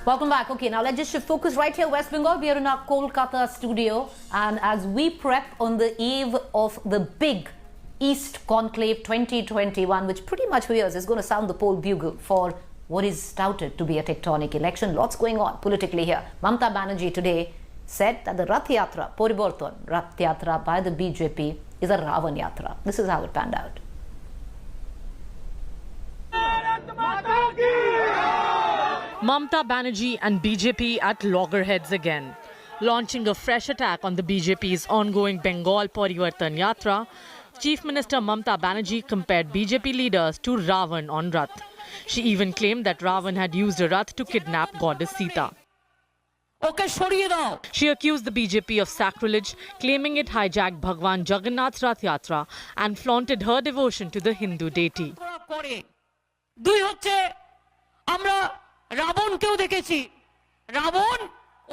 Welcome back. Okay, now let's just shift focus right here, West Bengal. We are in our Kolkata studio, and as we prep on the eve of the big East Conclave 2021, which pretty much for years is going to sound the poll bugle for what is touted to be a tectonic election. Lots going on politically here. Mamata Banerjee today said that the Rath yatra, Poriborton Rath yatra by the BJP is a Ravan yatra. This is how it panned out. Mamata Banerjee and BJP at loggerheads again. Launching a fresh attack on the BJP's ongoing Bengal Poriborton Yatra, Chief Minister Mamata Banerjee compared BJP leaders to Ravan on Rath. She even claimed that Ravan had used a Rath to kidnap goddess Sita. She accused the BJP of sacrilege, claiming it hijacked Bhagwan Jagannath's Rath Yatra and flaunted her devotion to the Hindu deity. Ravan কেও দেখেছি রাবণ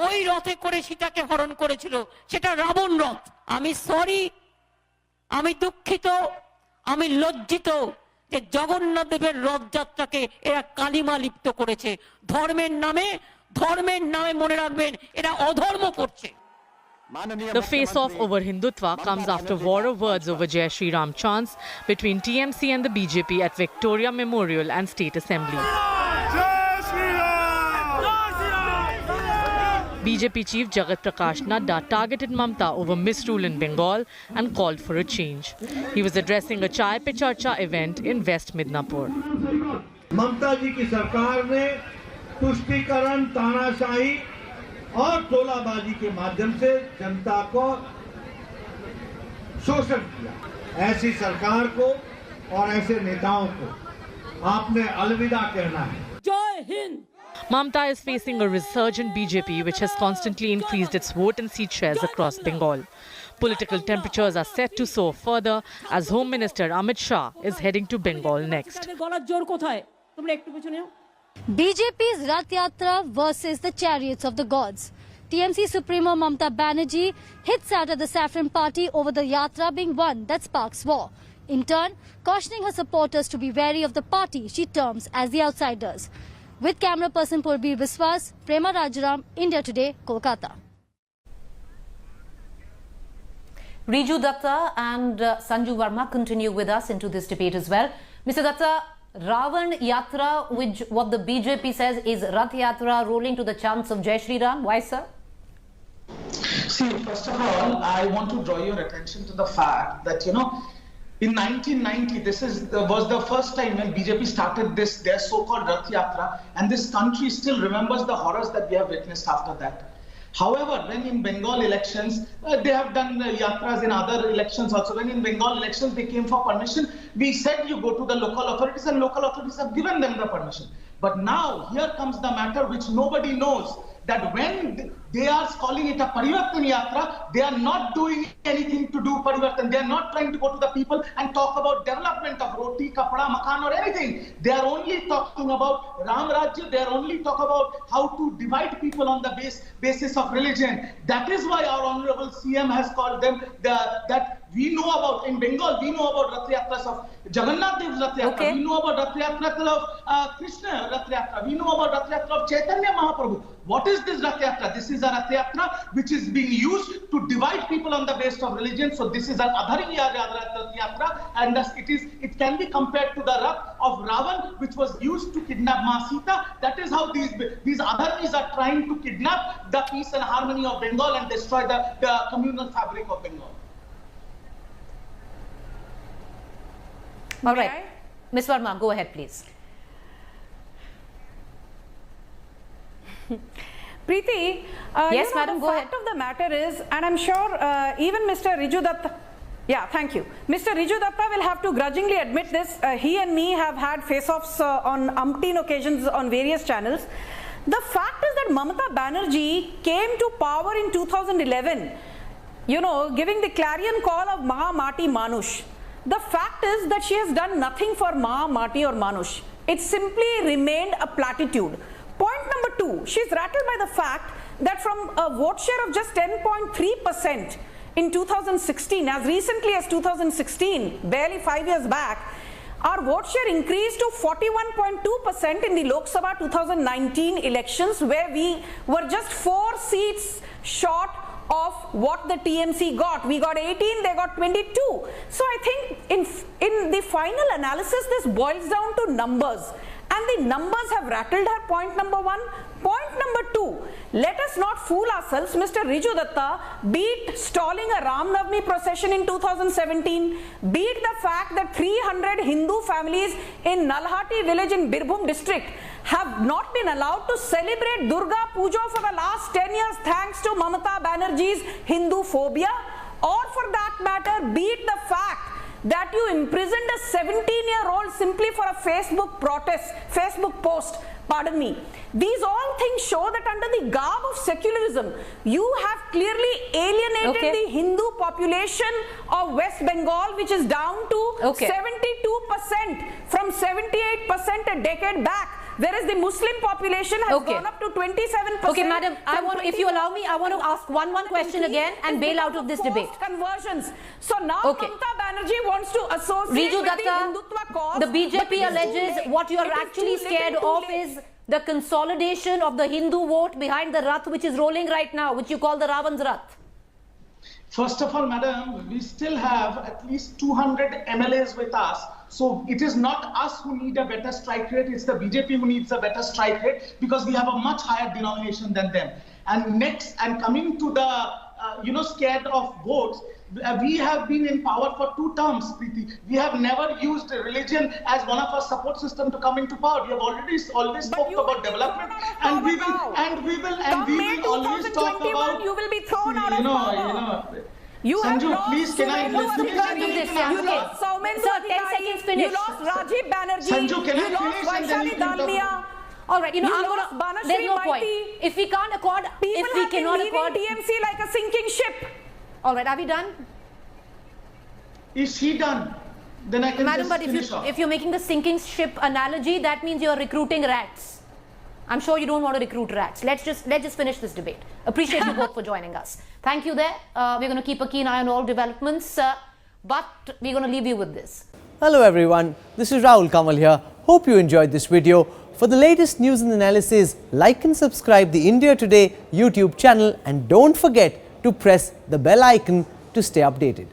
ওই রথে করে সীতাকে হরণ করেছিল সেটা রাবণ রথ আমি সরি আমি দুঃখিত আমি লজ্জিত যে জগন্নাথ দেবের রথযাত্রাকে এরা কালিমা লিপ্ত করেছে ধর্মের নামে মনে রাখবেন এরা অধর্ম করছে The face-off over Hindutva comes after war of words over Jai Shri Ram chants between TMC and the BJP at Victoria Memorial and State Assembly. BJP Chief Jagat Prakash Nadda targeted Mamata over misrule in Bengal and called for a change. He was addressing a Chai Pe Charcha event in West Midnapur. ममता जी की सरकार ने तुष्टीकरण, तानाशाही और टोलाबाजी के माध्यम से जनता को शोषण किया। ऐसी सरकार को और ऐसे नेताओं को आपने अलविदा कहना है। जय Hind. Mamata is facing a resurgent BJP which has constantly increased its vote and seat shares across Bengal. Political temperatures are set to soar further as Home Minister Amit Shah is heading to Bengal next. BJP's Rath Yatra versus the chariots of the gods. TMC Supremo Mamata Banerjee hits out at the Saffron party over the yatra being one that sparks war. In turn, cautioning her supporters to be wary of the party she terms as the outsiders. With camera person Purbir Biswas, Prema Rajaram, India Today, Kolkata. Riju Datta and Sanju Verma continue with us into this debate as well. Mr. Datta, Ravan Yatra, which what the BJP says is Rath Yatra rolling to the chants of Jai Shri Ram. Why, sir? See, first of all, I want to draw your attention to the fact that, in 1990, this was the first time when BJP started their so-called Rath Yatra, and this country still remembers the horrors that we have witnessed after that. However, when in Bengal elections, they have done yatras in other elections also. When in Bengal elections they came for permission, we said you go to the local authorities, and local authorities have given them the permission. But now, here comes the matter which nobody knows, that when they are calling it a Parivartan Yatra, they are not doing anything to do Parivartan. They are not trying to go to the people and talk about development of roti, kapda, makan or anything. They are only talking about Ram Rajya. They are only talking about how to divide people on the basis of religion. That is why our Honorable CM has called them that we know about, in Bengal, we know about Rath Yatras of Jagannath Dev's Rath Yatra. Okay. We know about Rath Yatra of Krishna Rath Yatra. We know about Rath Yatra of Chaitanya Mahaprabhu. What is this Rath Yatra? This is a Rath Yatra which is being used to divide people on the basis of religion. So this is an Adharing Rath Yatra, and thus it can be compared to the Rath of Ravan, which was used to kidnap Ma Sita. That is how these Adharmis are trying to kidnap the peace and harmony of Bengal and destroy the communal fabric of Bengal. All right. Ms. Verma, go ahead, please. Preeti, yes, madam, go ahead. The fact of the matter is, and I'm sure even Mr. Riju Datta, yeah, thank you. Mr. Riju Datta will have to grudgingly admit this. He and me have had face-offs on umpteen occasions on various channels. The fact is that Mamata Banerjee came to power in 2011, giving the clarion call of Maha Mati Manush. The fact is that she has done nothing for Maha Mati or Manush. It simply remained a platitude. Point number two, she's rattled by the fact that from a vote share of just 10.3% in 2016, as recently as 2016, barely 5 years back, our vote share increased to 41.2% in the Lok Sabha 2019 elections, where we were just 4 seats short of what the TMC got. We got 18, they got 22. So I think in the final analysis, this boils down to numbers. And the numbers have rattled her, point number 1. Point number 2, let us not fool ourselves. Mr. Riju Datta, beat stalling a Ram Navami procession in 2017, beat the fact that 300 Hindu families in Nalhati village in Birbhum district have not been allowed to celebrate Durga Puja for the last 10 years thanks to Mamata Banerjee's Hindu phobia, or for that matter, beat the fact that you imprisoned a 17-year-old simply for a Facebook post. Pardon me. These all things show that under the garb of secularism, you have clearly alienated the Hindu population of West Bengal, which is down to 72% from 78% a decade back. Whereas the Muslim population has gone up to 27%. Okay, madam, if you allow me, I want to ask one question again and bail out of this debate. Conversions. So now Mamata Banerjee wants to associate Riju with the Datta, Hindutva cause. the BJP alleges what you are actually scared of is the consolidation of the Hindu vote behind the Rath, which is rolling right now, which you call the Ravan's Rath. First of all, madam, we still have at least 200 MLAs with us. So it is not us who need a better strike rate, it's the BJP who needs a better strike rate, because we have a much higher denomination than them. And next, and coming to the, scared of votes, we have been in power for 2 terms, Preeti. We have never used religion as one of our support system to come into power. We have always spoke about development, and we will always talk about. You will be thrown out of power. You Sanju, have lost please, can I You lost Saumendu Sir, 10 Adhikari, seconds finish. You lost Rajiv Banerjee. Sanju, can I you lost finish and then Vaishali you can talk? Dalmia. All right, You lost Banashri there's no point. Maiti. If we can't accord, People if we have been cannot leaving accord. TMC like a sinking ship. All right, are we done? Is she done? Then I can Madam, just but finish off. if you're making the sinking ship analogy, that means you're recruiting rats. I'm sure you don't want to recruit rats. Let's just finish this debate. Appreciate you both for joining us. Thank you there. We're going to keep a keen eye on all developments, but we're going to leave you with this. Hello everyone, this is Rahul Kamal here. Hope you enjoyed this video. For the latest news and analysis, like and subscribe the India Today YouTube channel, and don't forget to press the bell icon to stay updated.